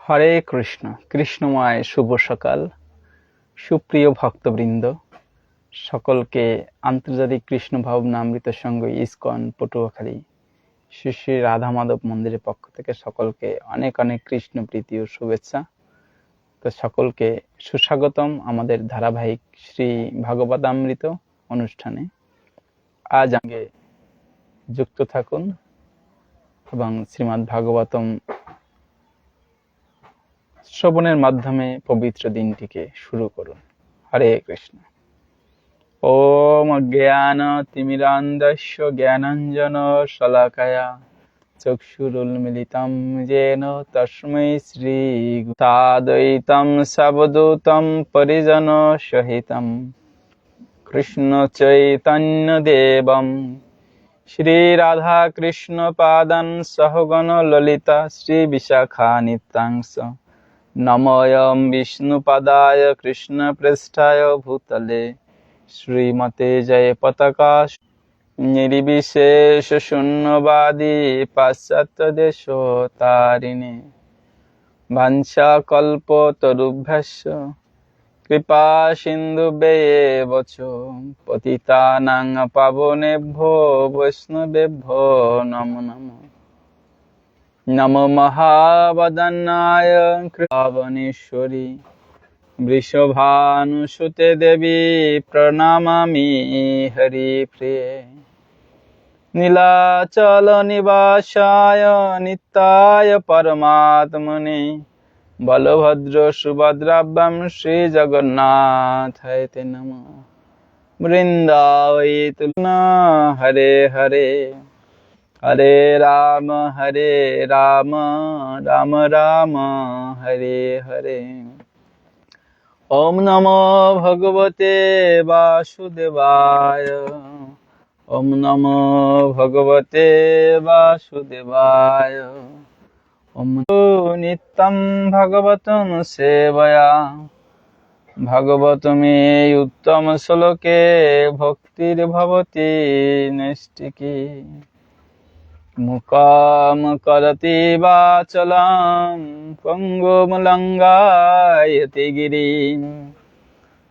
হরে কৃষ্ণ। কৃষ্ণময় শুভ সকাল। সুপ্রিয় ভক্তবৃন্দ, সকলকে আন্তর্জাতিক কৃষ্ণ ভাবনামৃত সংঘ ইসকন পটুয়াখালী শ্রী শ্রী রাধা মাধব মন্দিরের পক্ষ থেকে সকলকে অনেক অনেক কৃষ্ণ প্রীতি ও শুভেচ্ছা। তো সকলকে সুস্বাগতম আমাদের ধারাবাহিক শ্রী ভাগবতামৃত অনুষ্ঠানে। আজ আগে যুক্ত থাকুন এবং শ্রীমদ্ ভাগবতম শ্রবণের মাধ্যমে পবিত্র দিনটিকে শুরু করুন। হরে কৃষ্ণ। ওম অজ্ঞানতিমিরান্ধস্য জ্ঞানাঞ্জন শলাকায়া চক্ষুরুন্মিলিতং येन তস্मै শ্রী সাদ্বৈতং সাবধূতং পরিজন সহিতং কৃষ্ণ চৈতন্য দেবম শ্রী রাধা কৃষ্ণ পাদান সহগণ ললিতা শ্রী বিশাখানিত্যাংশ নমোয়ম বিষ্ণুপদায় কৃষ্ণপৃষ্ঠায় ভূতলে শ্রীমতে জয় পতাকা নির্বিশেষ শূন্যবাদী পাশ্চাত্য দেশতারিণে বাঞ্ছাকল্পতরুভ্যশ্চ কৃপা সিন্ধুভ্যেব চ পতিতানাং পাবনেভ্যো বৈষ্ণবেভ্যো নমো নমঃ। নমো মহাবদনায় কৃপাবনেশ্বরী বৃষভানুসুতে দেবী প্রণমামি হরিপ্রিয়ে। নীলাচল নিবাসায় নিত্যায় পরমাত্মনে বলভদ্র সুভদ্রাভ্যাং শ্রী জগন্নাথায় তে নমঃ। বৃন্দাবৈ তুলনা হরে হরে হরে রাম রাম রাম হরে হরে। ওম নমো ভগবতে বাসুদেবায়। ওম নমো ভগবতে বাসুদেবায়। ওম নিত্যং ভাগবতং সেবয়া ভাগবতমে উত্তম শ্লোকে ভক্তির্ভবতি নৈষ্ঠিকী। মুকাম করতি বাচলাম পঙ্গুম লঙ্ঘয়তি গিরিম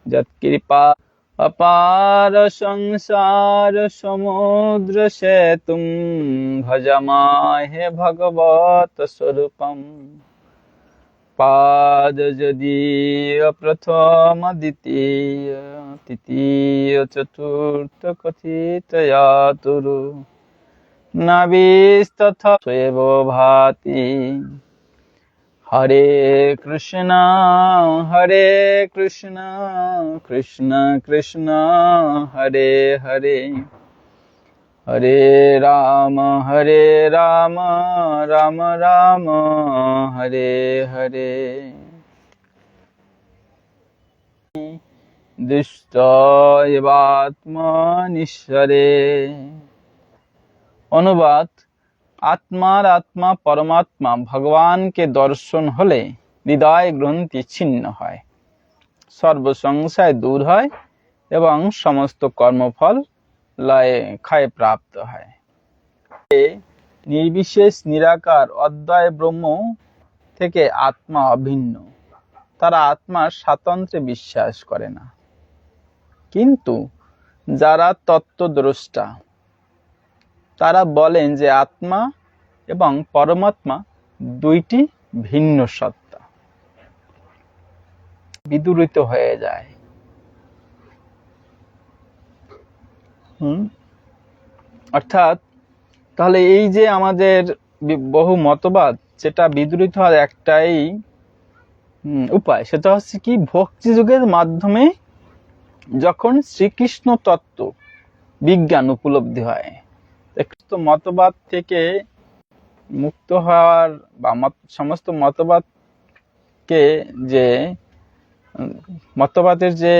যৎকৃপা অপার সংসার সমুদ্র সেতুম ভজমাহে ভগবত স্বরূপম। পাদ যদীয় প্রথম দ্বিতীয় তৃতীয় চতুর্থ কথিতয়াতুরু নাবিস্তথা স্বেব ভাতি। হরে কৃষ্ণ কৃষ্ণ কৃষ্ণ হরে হরে হরে রাম রাম রাম হরে হরে। দুষ্ট এবাত্মনিশ্বরে। অনুবাদ: আত্মার আত্মা পরমাত্মা ভগবানকে দর্শন হলে হৃদয় গ্রন্থি ছিন্ন হয়, সর্বসংশয় দূর হয় এবং সমস্ত কর্মফল লয়ে ক্ষয় প্রাপ্ত হয়। নির্বিশেষ নিরাকার অদ্বয় ব্রহ্ম থেকে আত্মা অভিন্ন। তারা আত্মার স্বাতন্ত্র্যে বিশ্বাস করে না। কিন্তু যারা তত্ত্বদ্রষ্টা তারা বলেন যে আত্মা এবং পরমাত্মা দুইটি ভিন্ন সত্তা। বিদূরিত হয়ে যায়। অর্থাৎ তাহলে এই যে আমাদের বহু মতবাদ, যেটা বিদূরিত হওয়ার একটাই উপায়, সেটা হচ্ছে কি, ভক্তি যোগের মাধ্যমে যখন শ্রীকৃষ্ণ তত্ত্ব বিজ্ঞান উপলব্ধি হয়, মতবাদ থেকে মুক্ত হওয়ার বা সমস্ত মতবাদকে যে মতবাদের যে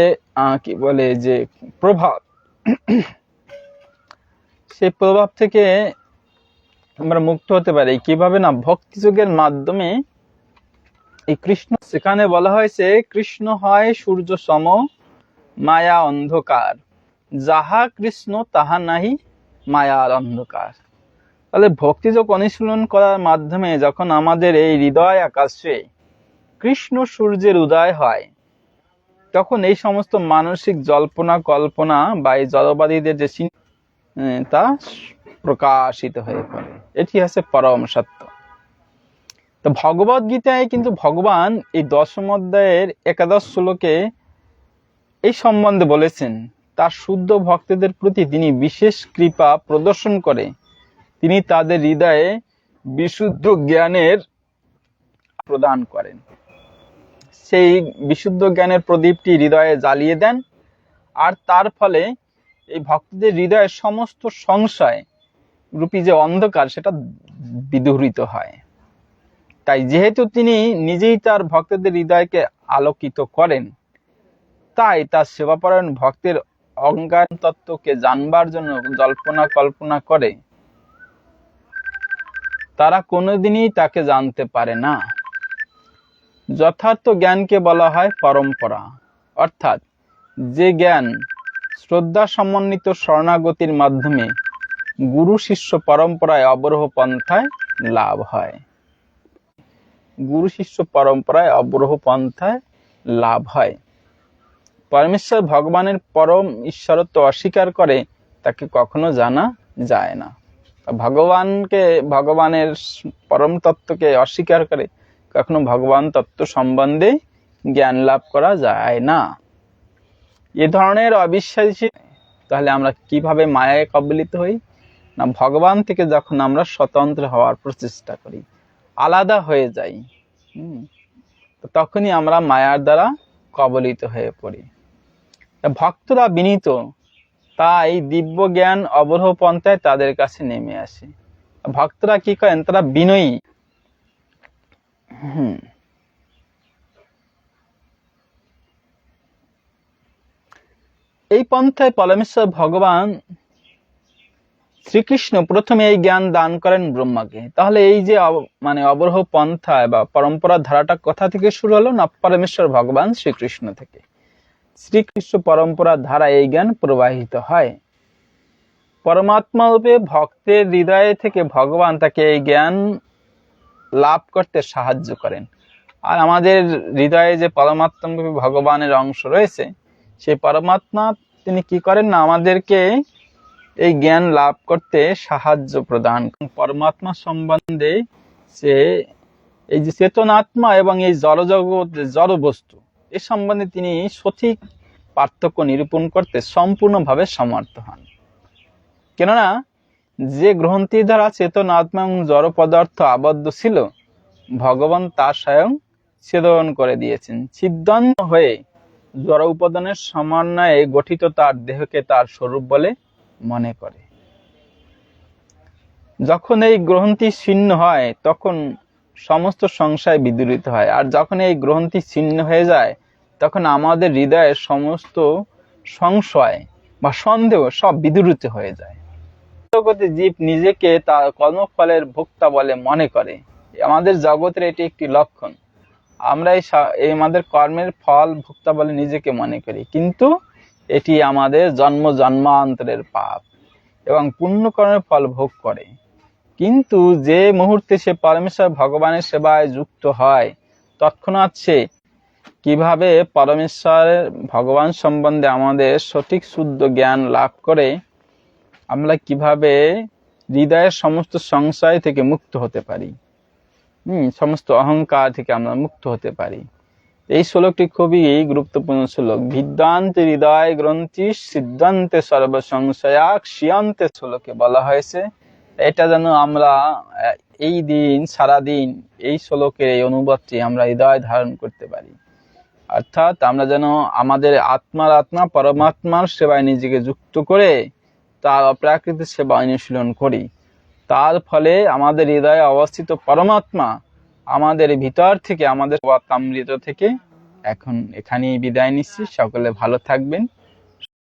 কি বলে যে প্রভাব, সেই প্রভাব থেকে আমরা মুক্ত হতে পারি কিভাবে না, ভক্তি যোগের মাধ্যমে। এই কৃষ্ণ, সেখানে বলা হয়েছে কৃষ্ণ হয় সূর্য সম মায়া অন্ধকার, যাহা কৃষ্ণ তাহা নাহি মায়ার অন্ধকার। তাহলে ভক্তিযোগ অনুশীলন করার মাধ্যমে যখন আমাদের এই হৃদয় আকাশে কৃষ্ণ সূর্যের উদয় হয়, তখন এই সমস্ত মানসিক জল্পনা কল্পনা বা এই জড়বাদীদের যে তা প্রকাশিত হয়ে পড়ে। এটি হচ্ছে পরম সত্য। তো ভগবদ গীতায় কিন্তু ভগবান এই দশম অধ্যায়ের 11 শ্লোকে এই সম্বন্ধে বলেছেন, তার শুদ্ধ ভক্তদের প্রতি তিনি বিশেষ কৃপা প্রদর্শন করে তিনি তাদের হৃদয়ে বিশুদ্ধ জ্ঞানের প্রদান করেন। সেই বিশুদ্ধ জ্ঞানের প্রদীপটি হৃদয়ে জ্বালিয়ে দেন, আর তার ফলে এই ভক্তদের হৃদয়ের সমস্ত সংশয় রূপী যে অন্ধকার সেটা বিদূরিত হয়। তাই যেহেতু তিনি নিজেই তার ভক্তদের হৃদয়কে আলোকিত করেন, তাই তার সেবাপরায়ণ ভক্তের অজ্ঞান তত্ত্বকে জানবার জন্য জল্পনা কল্পনা করে তারা কোনোদিনই তাকে জানতে পারে না। যথার্থ জ্ঞানকে বলা হয় পরম্পরা, অর্থাৎ যে জ্ঞান শ্রদ্ধা সমন্বিত শরণাগতির মাধ্যমে গুরু শিষ্য পরম্পরায় অবরোহ পন্থায় লাভ হয়। গুরু শিষ্য পরম্পরায় অবরোহ পন্থায় লাভ হয়। পরমেশ্বর ভগবানের পরম ঈশ্বরত্ব অস্বীকার করে তাকে কখনো জানা যায় না। ভগবানের পরম তত্ত্বকে অস্বীকার করে কখনো ভগবান তত্ত্ব সম্বন্ধে জ্ঞান লাভ করা যায় না। এ ধরনের অবিশ্বাসী তাহলে আমরা কিভাবে মায়ায় কবলিত হই না, ভগবান থেকে যখন আমরা স্বতন্ত্র হওয়ার প্রচেষ্টা করি, আলাদা হয়ে যাই, তখনই আমরা মায়ার দ্বারা কবলিত হয়ে পড়ি। ভক্তরা বিনীত, তাই দিব্য জ্ঞান অবরোহ পন্থায় তাদের কাছে নেমে আসে। ভক্তরা কি করেন, তারা বিনয়ী। এই পন্থায় পরমেশ্বর ভগবান শ্রীকৃষ্ণ প্রথমে এই জ্ঞান দান করেন ব্রহ্মাকে। তাহলে এই যে অবরোহ পন্থায় বা পরম্পরার ধারাটা কোথা থেকে শুরু হলো না, পরমেশ্বর ভগবান শ্রীকৃষ্ণ থেকে। শ্রীকৃষ্ণ পরম্পরার ধারা এই জ্ঞান প্রবাহিত হয়। পরমাত্মা রূপে ভক্তের হৃদয়ে থেকে ভগবান তাকে এই জ্ঞান লাভ করতে সাহায্য করেন। আর আমাদের হৃদয়ে যে পরমাত্মা রূপে ভগবানের অংশ রয়েছে, সেই পরমাত্মা তিনি কি করেন না, আমাদেরকে এই জ্ঞান লাভ করতে সাহায্য প্রদান। পরমাত্মা সম্বন্ধে সে এই যে চেতনাত্মা এবং এই জড়জগৎ জড় বস্তু এ সম্বন্ধে তিনি সঠিক পার্থক্য নিরূপণ করতে সম্পূর্ণভাবে সমর্থ হন। কেননা যে গ্রন্থি দ্বারা চেতনাত্মা এবং জড় পদার্থ আবদ্ধ ছিল, ভগবান তা স্বয়ং ছেদন করে দিয়েছেন। ছিদ্রান্ত হয়ে জড় উপাদানের সমন্বয়ে গঠিত তার দেহকে তার স্বরূপ বলে মনে করে। যখন এই গ্রন্থি ছিন্ন হয় তখন সমস্ত সংশয় বিদূরিত হয়, আর যখন এই গ্রন্থি ছিন্ন হয়ে যায় তখন আমাদের হৃদয়ের সমস্ত সংশয় বা সন্দেহ সব বিদূরিত হয়ে যায়। জগতে জীব নিজেকে তার কর্মফলের ভোক্তা বলে মনে করে। আমাদের জগতের এটি একটি লক্ষণ। আমরা এই আমাদের কর্মের ফল ভোক্তা বলে নিজেকে মনে করি, কিন্তু এটি আমাদের জন্ম জন্মান্তরের পাপ এবং পুণ্যকর্মের ফল ভোগ করে। কিন্তু যে মুহূর্তে সে পরমেশ্বর ভগবানের সেবায় যুক্ত হয়, তৎক্ষণাৎ সে কিভাবে পরমেশ্বরের ভগবান সম্বন্ধে আমাদের সঠিক শুদ্ধ জ্ঞান লাভ করে আমরা কিভাবে হৃদয়ের সমস্ত সংশয় থেকে মুক্ত হতে পারি, সমস্ত অহংকার থেকে আমরা মুক্ত হতে পারি। এই শ্লোকটি খুবই গুরুত্বপূর্ণ শ্লোক। বিদ্যান্তে হৃদয় গ্রন্থি সিদ্ধান্তে সর্ব সংশয়া ক্ষিয়ান্তে শ্লোকে বলা হয়েছে। এটা যেন আমরা এই দিন সারাদিন এই শ্লোকের এই অনুবাদটি আমরা হৃদয় ধারণ করতে পারি। অর্থাৎ আমরা যেন আমাদের আত্মা পরমাত্মার সেবায় নিজেকে যুক্ত করে তার অপ্রাকৃত সেবা অনুশীলন করি। তার ফলে আমাদের হৃদয়ে অবস্থিত পরমাত্মা আমাদের ভিতর থেকে, আমাদের অমৃত থেকে এখন এখানেই বিদায় নিচ্ছি। সকলে ভালো থাকবেন।